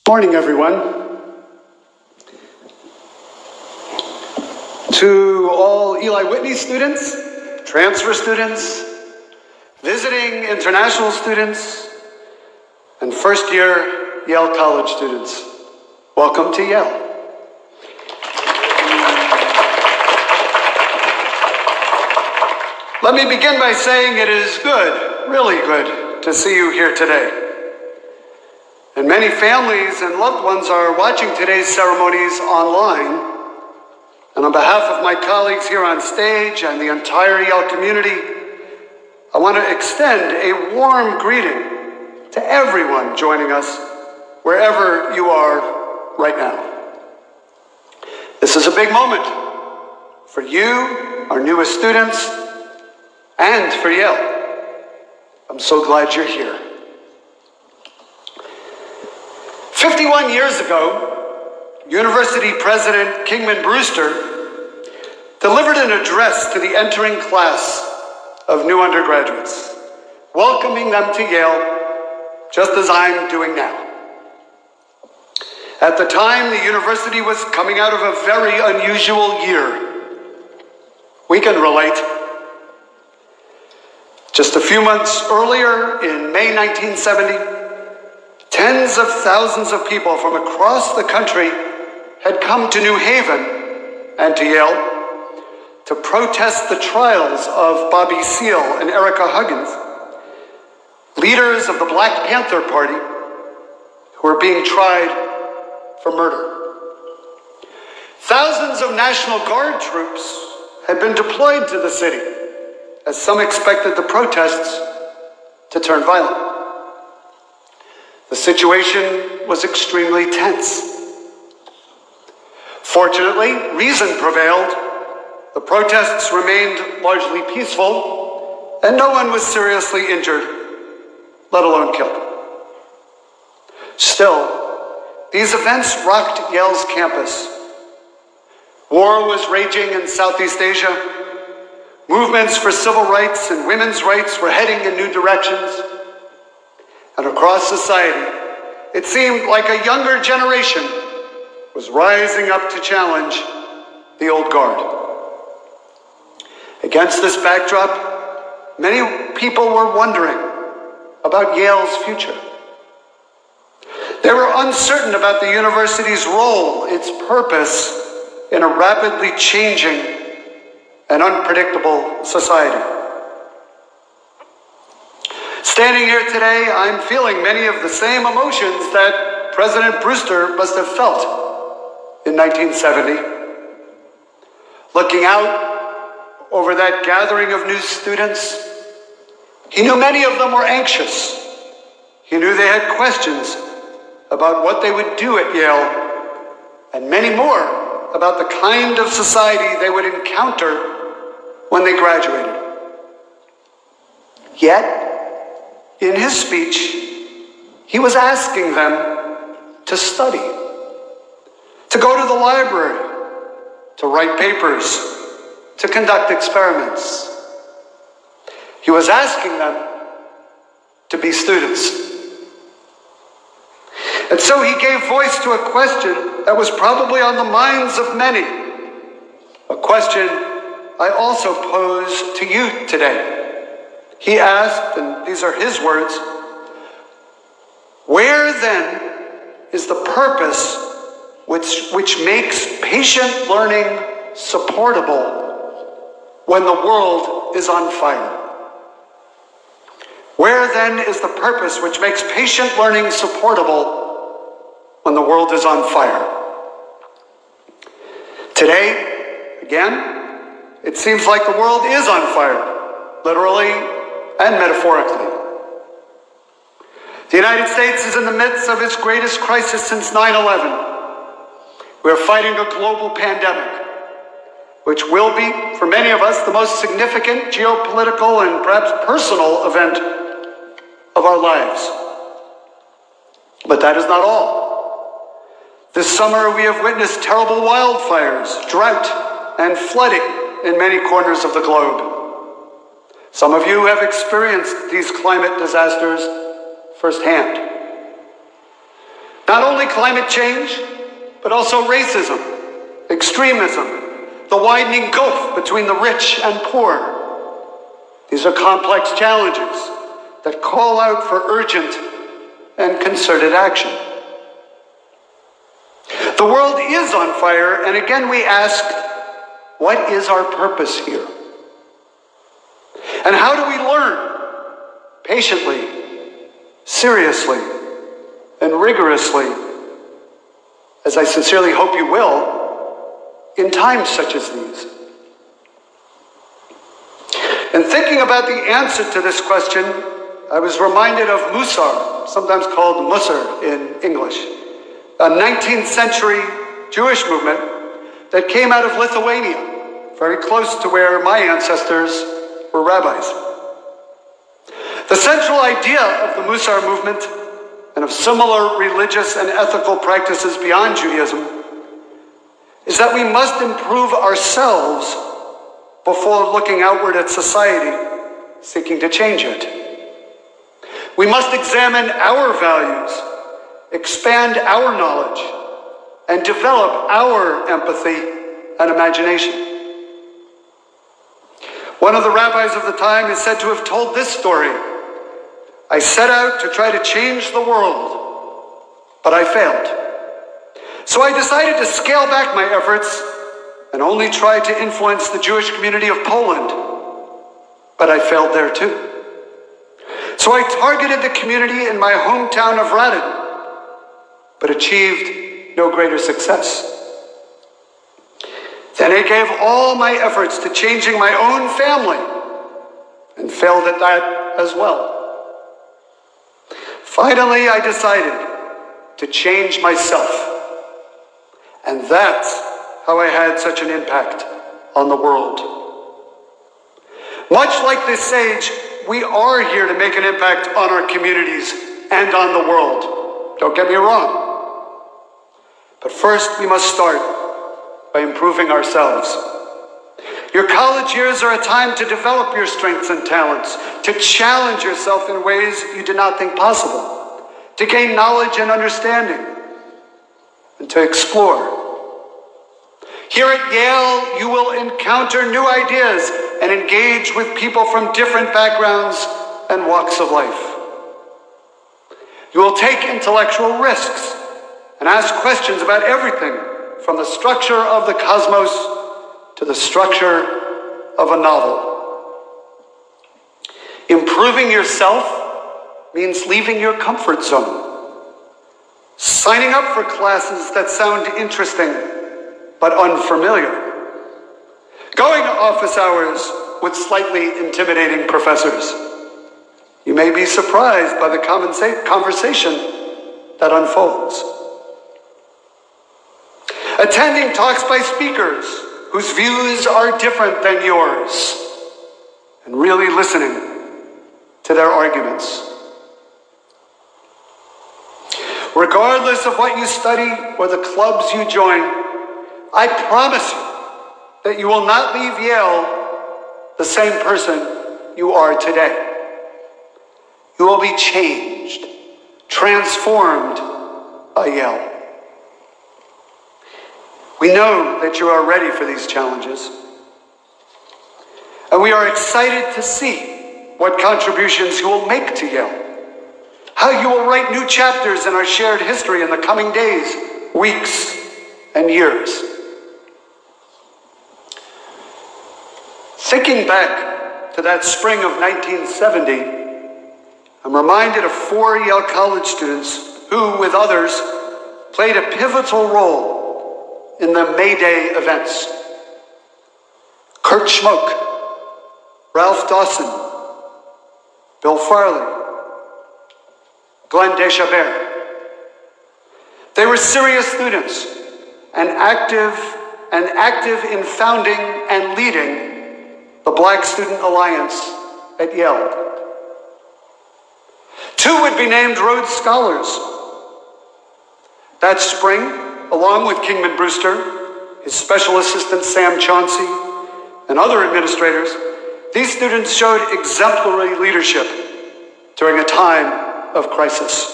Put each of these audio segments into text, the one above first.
Morning, everyone. To all Eli Whitney students, transfer students, visiting international students, and first-year Yale College students, welcome to Yale. Let me begin by saying it is good, really good, to see you here today. And many families and loved ones are watching today's ceremonies online. And on behalf of my colleagues here on stage and the entire Yale community, I want to extend a warm greeting to everyone joining us, wherever you are right now. This is a big moment for you, our newest students, and for Yale. I'm so glad you're here. 51 years ago, University President Kingman Brewster delivered an address to the entering class of new undergraduates, welcoming them to Yale, just as I'm doing now. At the time, the university was coming out of a very unusual year. We can relate. Just a few months earlier, in May 1970, tens of thousands of people from across the country had come to New Haven and to Yale to protest the trials of Bobby Seale and Erica Huggins, leaders of the Black Panther Party who were being tried for murder. Thousands of National Guard troops had been deployed to the city as some expected the protests to turn violent. The situation was extremely tense. Fortunately, reason prevailed. The protests remained largely peaceful, and no one was seriously injured, let alone killed. Still, these events rocked Yale's campus. War was raging in Southeast Asia. Movements for civil rights and women's rights were heading in new directions. And across society, it seemed like a younger generation was rising up to challenge the old guard. Against this backdrop, many people were wondering about Yale's future. They were uncertain about the university's role, its purpose in a rapidly changing and unpredictable society. Standing here today, I'm feeling many of the same emotions that President Brewster must have felt in 1970. Looking out over that gathering of new students, he knew many of them were anxious. He knew they had questions about what they would do at Yale, and many more about the kind of society they would encounter when they graduated. Yet, in his speech, he was asking them to study, to go to the library, to write papers, to conduct experiments. He was asking them to be students. And so he gave voice to a question that was probably on the minds of many, a question I also pose to you today. He asked, and these are his words, where then is the purpose which makes patient learning supportable when the world is on fire? Where then is the purpose which makes patient learning supportable when the world is on fire? Today, again, it seems like the world is on fire, literally and metaphorically. The United States is in the midst of its greatest crisis since 9/11. We are fighting a global pandemic, which will be, for many of us, the most significant geopolitical and perhaps personal event of our lives. But that is not all. This summer, we have witnessed terrible wildfires, drought, and flooding in many corners of the globe. Some of you have experienced these climate disasters firsthand. Not only climate change, but also racism, extremism, the widening gulf between the rich and poor. These are complex challenges that call out for urgent and concerted action. The world is on fire, and again we ask, what is our purpose here? And how do we learn patiently, seriously, and rigorously, as I sincerely hope you will, in times such as these? In thinking about the answer to this question, I was reminded of Musar, sometimes called Musar in English, a 19th century Jewish movement that came out of Lithuania, very close to where my ancestors were rabbis. The central idea of the Musar movement and of similar religious and ethical practices beyond Judaism is that we must improve ourselves before looking outward at society, seeking to change it. We must examine our values, expand our knowledge, and develop our empathy and imagination. One of the rabbis of the time is said to have told this story: I set out to try to change the world, but I failed. So I decided to scale back my efforts and only try to influence the Jewish community of Poland, but I failed there too. So I targeted the community in my hometown of Radin, but achieved no greater success. Then I gave all my efforts to changing my own family and failed at that as well. Finally, I decided to change myself, and that's how I had such an impact on the world. Much like this sage, we are here to make an impact on our communities and on the world. Don't get me wrong. But first, we must start by improving ourselves. Your college years are a time to develop your strengths and talents, to challenge yourself in ways you did not think possible, to gain knowledge and understanding, and to explore. Here at Yale, you will encounter new ideas and engage with people from different backgrounds and walks of life. You will take intellectual risks and ask questions about everything from the structure of the cosmos to the structure of a novel. Improving yourself means leaving your comfort zone, signing up for classes that sound interesting but unfamiliar, going to office hours with slightly intimidating professors. You may be surprised by the conversation that unfolds. Attending talks by speakers whose views are different than yours, and really listening to their arguments. Regardless of what you study or the clubs you join, I promise you that you will not leave Yale the same person you are today. You will be changed, transformed by Yale. We know that you are ready for these challenges, and we are excited to see what contributions you will make to Yale, how you will write new chapters in our shared history in the coming days, weeks, and years. Thinking back to that spring of 1970, I'm reminded of 4 Yale College students who, with others, played a pivotal role in the May Day events. Kurt Schmoke, Ralph Dawson, Bill Farley, Glenn Deschabert. They were serious students and active in founding and leading the Black Student Alliance at Yale. 2 would be named Rhodes Scholars. That spring, along with Kingman Brewster, his special assistant Sam Chauncey, and other administrators, these students showed exemplary leadership during a time of crisis.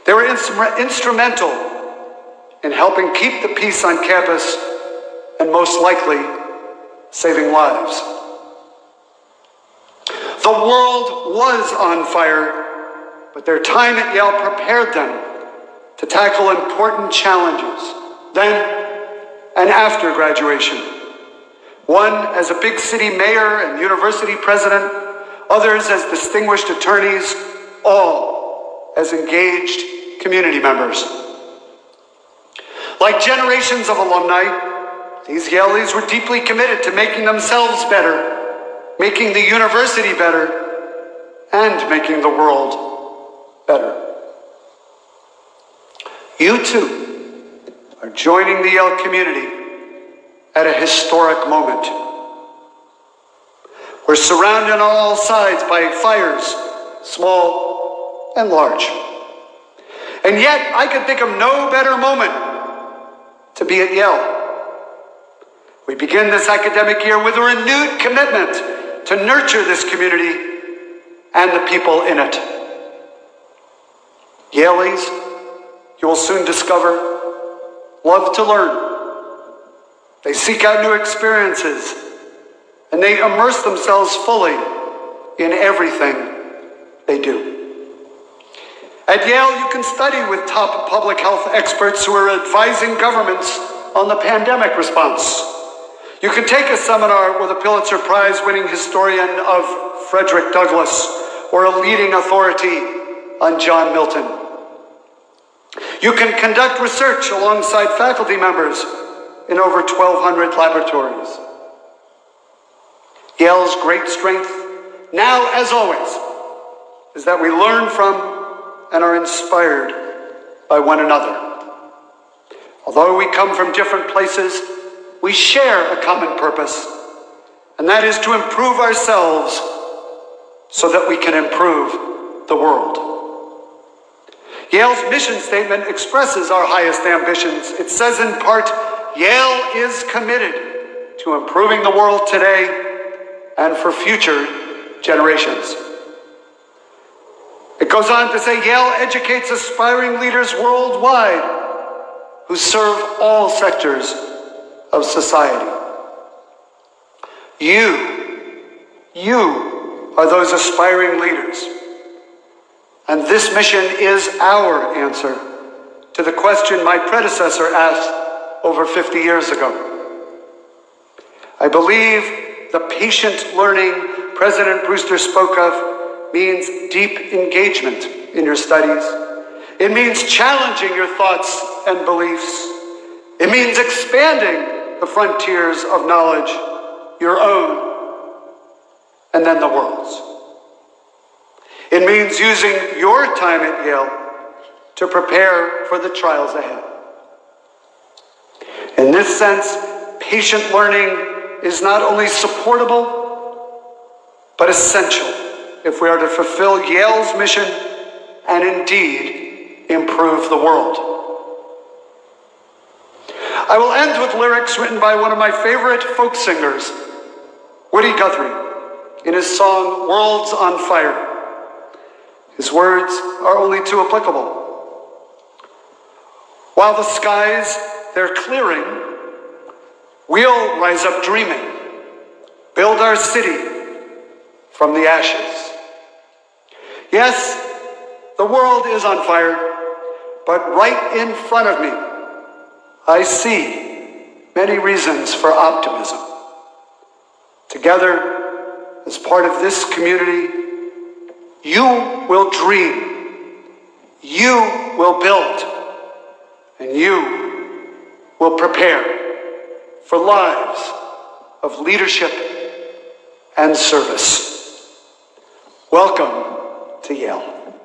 They were instrumental in helping keep the peace on campus and most likely saving lives. The world was on fire, but their time at Yale prepared them to tackle important challenges then and after graduation. One as a big city mayor and university president, others as distinguished attorneys, all as engaged community members. Like generations of alumni, these Yaleys were deeply committed to making themselves better, making the university better, and making the world better. You too are joining the Yale community at a historic moment. We're surrounded on all sides by fires, small and large. And yet, I could think of no better moment to be at Yale. We begin this academic year with a renewed commitment to nurture this community and the people in it. Yaleys, you will soon discover, love to learn. They seek out new experiences, and they immerse themselves fully in everything they do. At Yale, you can study with top public health experts who are advising governments on the pandemic response. You can take a seminar with a Pulitzer Prize-winning historian of Frederick Douglass or a leading authority on John Milton. You can conduct research alongside faculty members in over 1,200 laboratories. Yale's great strength, now as always, is that we learn from and are inspired by one another. Although we come from different places, we share a common purpose, and that is to improve ourselves so that we can improve the world. Yale's mission statement expresses our highest ambitions. It says in part, Yale is committed to improving the world today and for future generations. It goes on to say, Yale educates aspiring leaders worldwide who serve all sectors of society. You are those aspiring leaders. And this mission is our answer to the question my predecessor asked over 50 years ago. I believe the patient learning President Brewster spoke of means deep engagement in your studies. It means challenging your thoughts and beliefs. It means expanding the frontiers of knowledge, your own, and then the world's. It means using your time at Yale to prepare for the trials ahead. In this sense, patient learning is not only supportable, but essential if we are to fulfill Yale's mission and indeed improve the world. I will end with lyrics written by one of my favorite folk singers, Woody Guthrie, in his song, World's on Fire. His words are only too applicable. While the skies, they're clearing, we'll rise up dreaming, build our city from the ashes. Yes, the world is on fire, but right in front of me, I see many reasons for optimism. Together, as part of this community, you will dream, you will build, and you will prepare for lives of leadership and service. Welcome to Yale.